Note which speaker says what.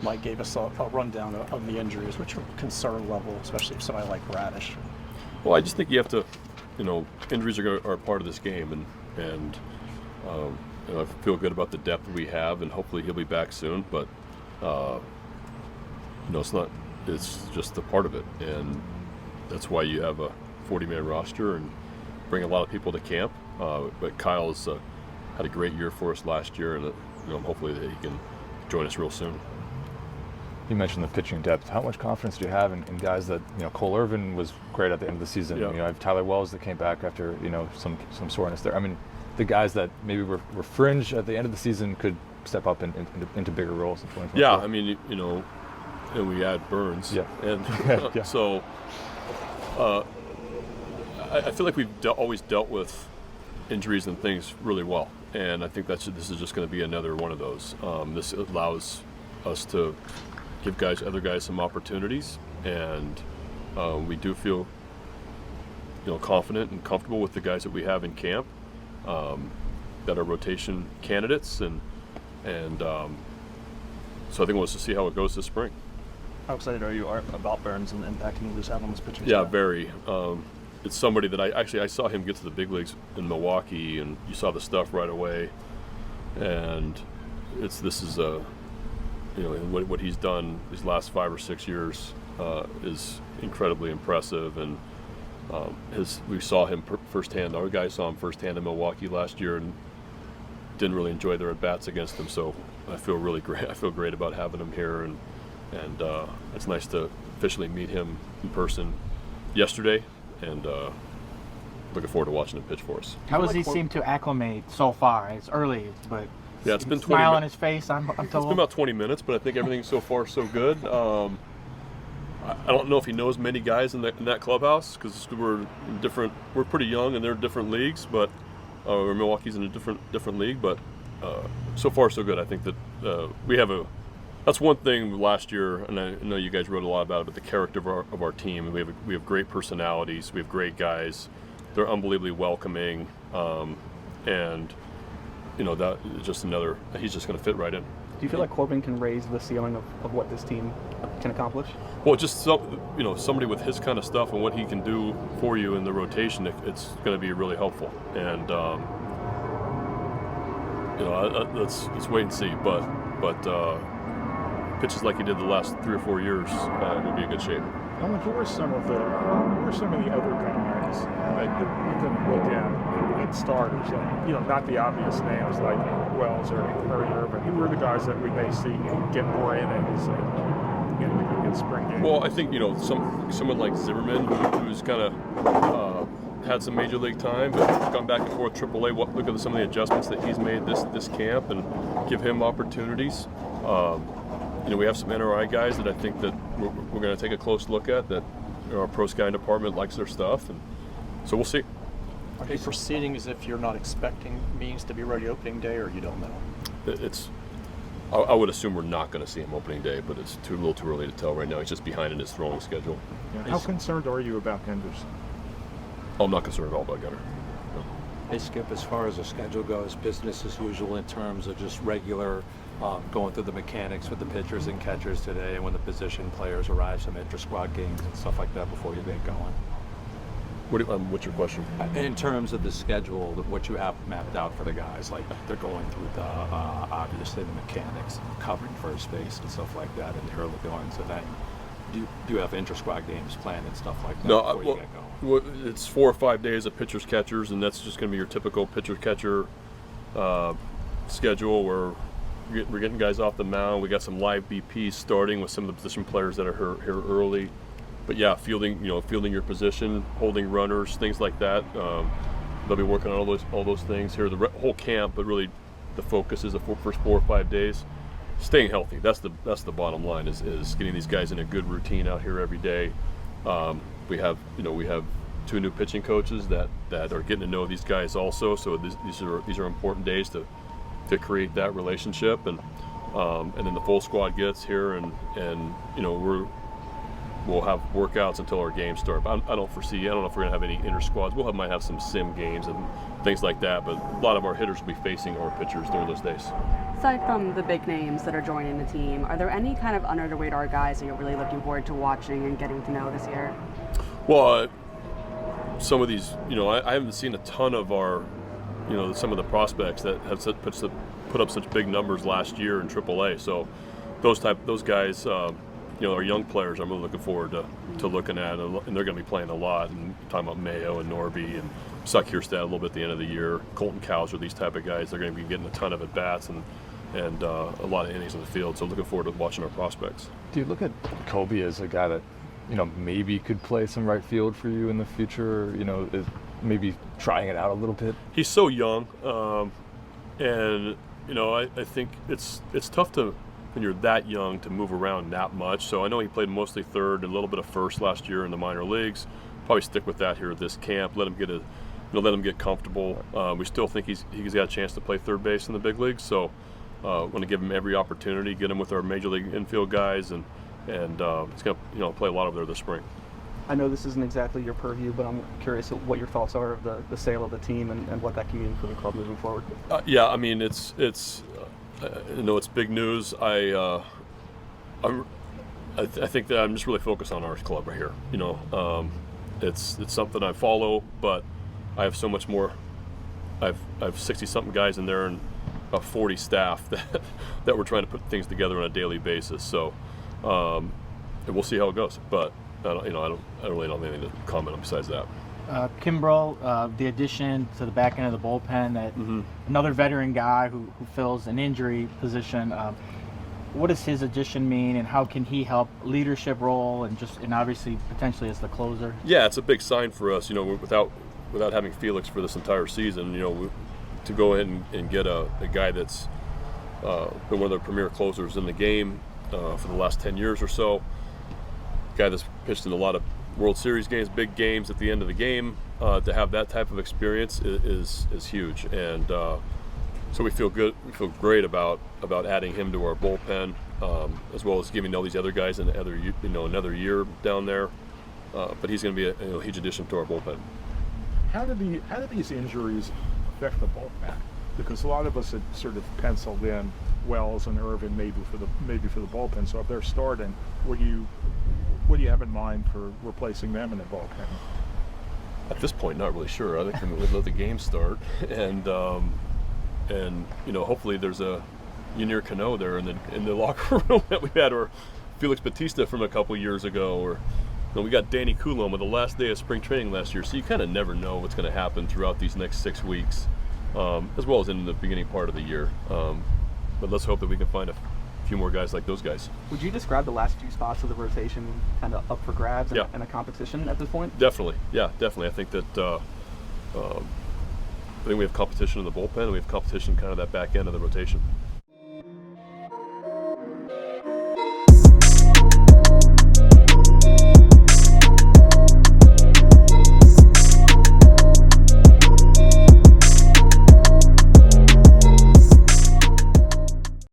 Speaker 1: Mike gave us a rundown of the injuries, which are concern level, especially for somebody like Radish.
Speaker 2: Well, I just think you have to, injuries are part of this game, and I feel good about the depth we have, and hopefully he'll be back soon. But it's just a part of it, and that's why you have a 40-man roster and bring a lot of people to camp. But Kyle's had a great year for us last year, and hopefully that he can join us real soon.
Speaker 3: You mentioned the pitching depth. How much confidence do you have in guys that, Cole Irvin was great at the end of the season.
Speaker 2: Yeah.
Speaker 3: I have Tyler Wells that came back after, some soreness there. I mean, the guys that maybe were fringe at the end of the season could step up into bigger roles in 2024.
Speaker 2: Yeah, I mean, and we add Burnes.
Speaker 3: Yeah.
Speaker 2: And
Speaker 3: yeah.
Speaker 2: So I feel like we've always dealt with injuries and things really well. And I think this is just going to be another one of those. This allows us to give other guys some opportunities, and we do feel confident and comfortable with the guys that we have in camp that are rotation candidates, and so I think we'll just see how it goes this spring.
Speaker 1: How excited are you about Burnes and the impact he will have on this pitching
Speaker 2: Yeah,
Speaker 1: staff?
Speaker 2: very. It's somebody that I saw him get to the big leagues in Milwaukee, and you saw the stuff right away, and what he's done these last 5 or 6 years is incredibly impressive, and we saw him firsthand. Our guys saw him firsthand in Milwaukee last year and didn't really enjoy their at-bats against him, so I feel really great. I feel great about having him here, and it's nice to officially meet him in person yesterday, and looking forward to watching him pitch for us.
Speaker 4: How does he seem to acclimate so far? It's early, but
Speaker 2: yeah, it's been 20
Speaker 4: smile on his face. I'm told.
Speaker 2: It's been about 20 minutes, but I think everything so far so good. I don't know if he knows many guys in that clubhouse, because we're pretty young and they're different leagues, but Milwaukee's in a different league. But so far so good. I think that we have that's one thing last year, and I know you guys wrote a lot about it, but the character of our team. We have great personalities. We have great guys. They're unbelievably welcoming, and that is just another. He's just going to fit right in.
Speaker 1: Do you feel like Corbin can raise the ceiling of what this team can accomplish?
Speaker 2: Well, just somebody with his kind of stuff and what he can do for you in the rotation, it's going to be really helpful. And let's wait and see. But pitches like he did the last 3 or 4 years, will be in good shape.
Speaker 5: Who are some of the other guys that you can look at starters? Not the obvious names like Wells or Irvin. Who are the guys that we may see get more innings in spring games?
Speaker 2: Well, I think someone like Zimmerman, who's kind of had some major league time, but gone back and forth AAA. Look at some of the adjustments that he's made this camp, and give him opportunities. We have some NRI guys that I think that we're going to take a close look at, that our pro scouting department likes their stuff, and so we'll see.
Speaker 1: Are you proceeding as if you're not expecting meetings to be ready opening day, or you don't know?
Speaker 2: I would assume we're not going to see him opening day, but it's a little too early to tell right now. He's just behind in his throwing schedule.
Speaker 5: Yeah. How concerned are you about Henderson?
Speaker 2: I'm not concerned at all about Gunner. No.
Speaker 6: Hey, Skip, as far as the schedule goes, business as usual in terms of just regular going through the mechanics with the pitchers and catchers today, and when the position players arrive, some intra-squad games and stuff like that before you get going.
Speaker 2: What's your question?
Speaker 6: In terms of the schedule, what you have mapped out for the guys, like they're going through obviously the mechanics, covering first base and stuff like that in the early going. So then, do you have intra-squad games planned and stuff like that before you get going?
Speaker 2: It's 4 or 5 days of pitchers catchers, and that's just going to be your typical pitcher catcher schedule, where we're getting guys off the mound. We got some live BPs starting with some of the position players that are here early. But yeah, fielding your position, holding runners, things like that. They'll be working on all those things here the whole camp. But really, the focus is the first 4 or 5 days. Staying healthy. That's the bottom line. Is getting these guys in a good routine out here every day. We have 2 new pitching coaches that are getting to know these guys also. So these are important days to create that relationship, and then the full squad gets here, and we'll have workouts until our games start. But I don't know if we're going to have any inter squads. Might have some sim games and things like that, but a lot of our hitters will be facing our pitchers during those days.
Speaker 7: Aside from the big names that are joining the team, are there any kind of under the radar guys that you're really looking forward to watching and getting to know this year?
Speaker 2: Well, some of these, I haven't seen a ton of our, some of the prospects that have put up such big numbers last year in AAA. So those guys, are young players. I'm really looking forward to looking at, and they're going to be playing a lot. And talking about Mayo and Norby and Suckhirstad a little bit at the end of the year, Colton Cowser, these type of guys, they're going to be getting a ton of at bats and a lot of innings in the field. So looking forward to watching our prospects.
Speaker 3: Do you look at Kobe as a guy that, maybe could play some right field for you in the future? Is maybe trying it out a little bit?
Speaker 2: He's so young, and I think it's tough to, when you're that young, to move around that much. So I know he played mostly third and a little bit of first last year in the minor leagues. Probably stick with that here at this camp. Let him get comfortable. We still think he's got a chance to play third base in the big leagues. So want to give him every opportunity, get him with our major league infield guys, and he's going to play a lot over there this spring.
Speaker 8: I know this isn't exactly your purview, but I'm curious what your thoughts are of the sale of the team and what that can mean for the club moving forward.
Speaker 2: Yeah, I mean it's big news. I think that I'm just really focused on our club right here. It's something I follow, but I have so much more. I've 60-something guys in there and about 40 staff that we're trying to put things together on a daily basis. So and we'll see how it goes. But I don't really have anything to comment on besides that.
Speaker 4: Kimbrel, the addition to the back end of the bullpen, that another veteran guy who fills an injury position. What does his addition mean, and how can he help leadership role and obviously potentially as the closer?
Speaker 2: Yeah, it's a big sign for us. Without having Felix for this entire season, to go in and get a guy that's been one of the premier closers in the game for the last 10 years or so. Guy that's pitched in a lot of World Series games, big games at the end of the game. To have that type of experience is huge, and so we feel good. We feel great about adding him to our bullpen, as well as giving all these other guys another year down there. But he's going to be a huge addition to our bullpen.
Speaker 5: How do these injuries affect the bullpen? Because a lot of us had sort of penciled in Wells and Irvin maybe for the bullpen. So if they're starting, what do you have in mind for replacing them in the bullpen?
Speaker 2: At this point, not really sure. I think we'll let the game start, and hopefully there's a Yunier Cano there in the locker room that we had, or Felix Bautista from a couple years ago, or we got Danny Coulomb on the last day of spring training last year. So you kind of never know what's going to happen throughout these next 6 weeks, as well as in the beginning part of the year. But let's hope that we can find a few more guys like those guys.
Speaker 8: Would you describe the last two spots of the rotation kind of up for grabs
Speaker 2: Yeah.
Speaker 8: and a competition at this point?
Speaker 2: Definitely, yeah, definitely. I think that I think we have competition in the bullpen, and we have competition kind of that back end of the rotation.